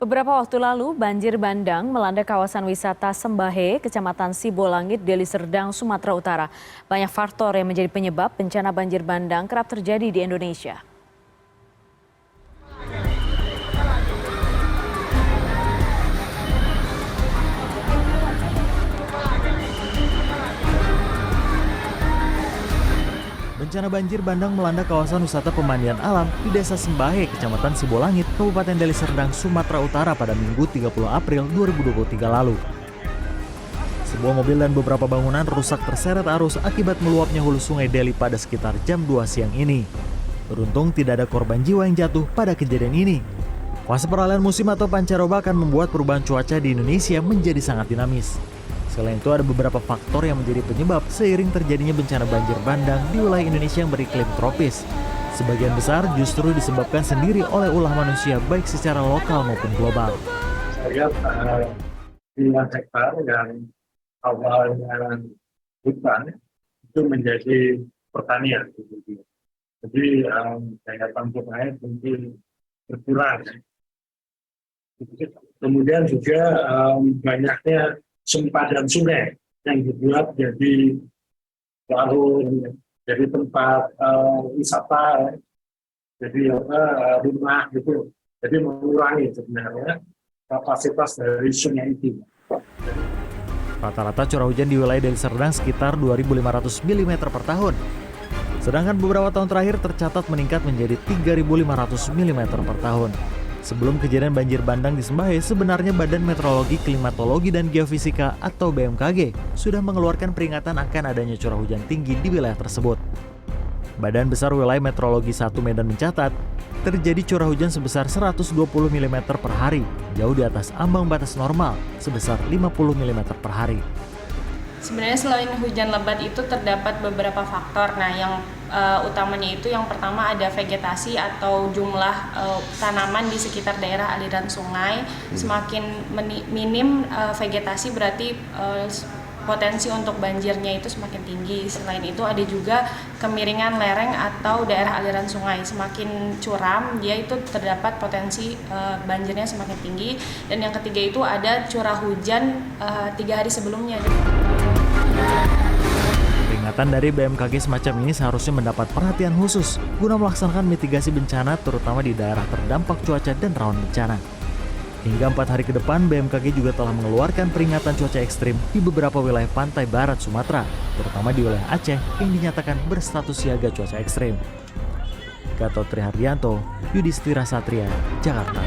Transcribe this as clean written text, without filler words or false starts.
Beberapa waktu lalu, banjir bandang melanda kawasan wisata Sembahe, Kecamatan Sibolangit, Deli Serdang, Sumatera Utara. Banyak faktor yang menjadi penyebab bencana banjir bandang kerap terjadi di Indonesia. Bencana banjir bandang melanda kawasan wisata pemandian alam di Desa Sembahe, Kecamatan Sibolangit, Kabupaten Deli Serdang, Sumatera Utara pada Minggu 30 April 2023 lalu. Sebuah mobil dan beberapa bangunan rusak terseret arus akibat meluapnya hulu sungai Deli pada sekitar jam 2 siang ini. Beruntung tidak ada korban jiwa yang jatuh pada kejadian ini. Fase peralihan musim atau pancaroba akan membuat perubahan cuaca di Indonesia menjadi sangat dinamis. Selain itu ada beberapa faktor yang menjadi penyebab seiring terjadinya bencana banjir bandang di wilayah Indonesia yang beriklim tropis. Sebagian besar justru disebabkan sendiri oleh ulah manusia baik secara lokal maupun global. Saya puluhan hektar yang awalnya hutan itu menjadi pertanian. Jadi daya tampung air mungkin berkurang. Kemudian juga banyaknya sempadan sungai yang dibuat jadi warung, jadi tempat wisata, jadi rumah gitu. Jadi mengurangi sebenarnya kapasitas dari sungai itu. Rata-rata curah hujan di wilayah Deli Serdang sekitar 2.500 mm per tahun. Sedangkan beberapa tahun terakhir tercatat meningkat menjadi 3.500 mm per tahun. Sebelum kejadian banjir bandang di Sembahe, sebenarnya Badan Meteorologi, Klimatologi, dan Geofisika atau BMKG sudah mengeluarkan peringatan akan adanya curah hujan tinggi di wilayah tersebut. Badan Besar Wilayah Meteorologi 1 Medan mencatat, terjadi curah hujan sebesar 120 mm per hari, jauh di atas ambang batas normal sebesar 50 mm per hari. Sebenarnya selain hujan lebat itu terdapat beberapa faktor. Nah, yang utamanya itu yang pertama ada vegetasi atau jumlah tanaman di sekitar daerah aliran sungai. Semakin minim vegetasi berarti potensi untuk banjirnya itu semakin tinggi. Selain itu ada juga kemiringan lereng atau daerah aliran sungai. Semakin curam, dia itu terdapat potensi banjirnya semakin tinggi. Dan yang ketiga itu ada curah hujan 3 hari sebelumnya. Peringatan dari BMKG semacam ini seharusnya mendapat perhatian khusus guna melaksanakan mitigasi bencana terutama di daerah terdampak cuaca dan rawan bencana. Hingga 4 hari ke depan, BMKG juga telah mengeluarkan peringatan cuaca ekstrim di beberapa wilayah pantai barat Sumatera, terutama di wilayah Aceh yang dinyatakan berstatus siaga cuaca ekstrim. Gatot Trihardianto, Yudhistira Satria, Jakarta.